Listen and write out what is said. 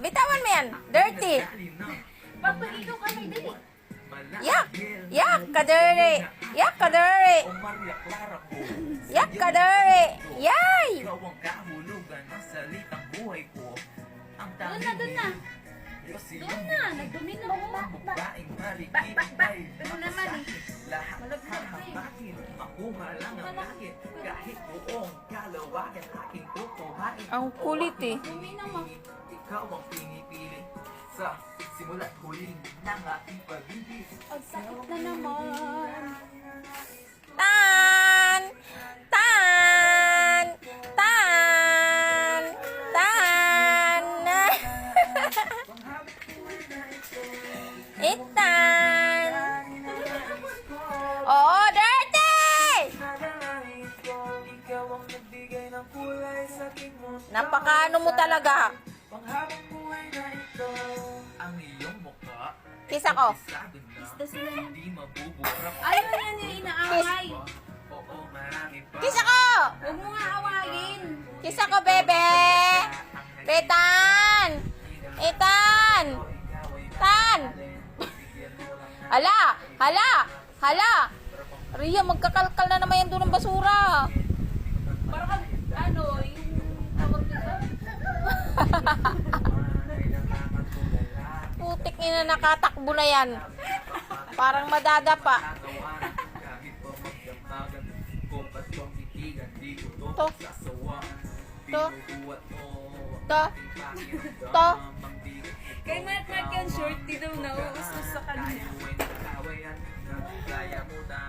Bitawan mo yan. Dirty. Papaligo ka may dali. Yak! Yak ka dirty! Yak ka dirty! Yak ka dirty! Yay! Doon na. Doon na. Nagdumi na mo. Pero naman eh. Malaglag ka eh. Makuha lang ang langit kahit buong kalawakan aking tutuhain. Ang kulit eh. Dumi na mo. Ikaw ang pinipili sa simula't huling ng aking pag-ibig. Ang sakit na naman. Tan! Tan! Tan! Tan! Itan! Oo, dirty! Ikaw ang nagbigay ng kulay sa aking mundo. Napakaano mo talaga. Panghabang buhay na ito ang iyong mukha. Kiss ako. Sabi na, Isda sila yan. hindi mabubura. Ayaw na niya inaaway. Oo, marami pa. Kiss ako! Huwag mo nga awayin. Kiss ako, bebe! Betan! Itan! Tan! Hala! Hala! Hala! Ria, magkakalkal na naman yan doon ng basura. Parang ano, yung tawag nito. Putik niya na nakatakbo na yan. Parang madadapa. To. To. To. To. Kay Mark yung shorty daw na uus sa kanya.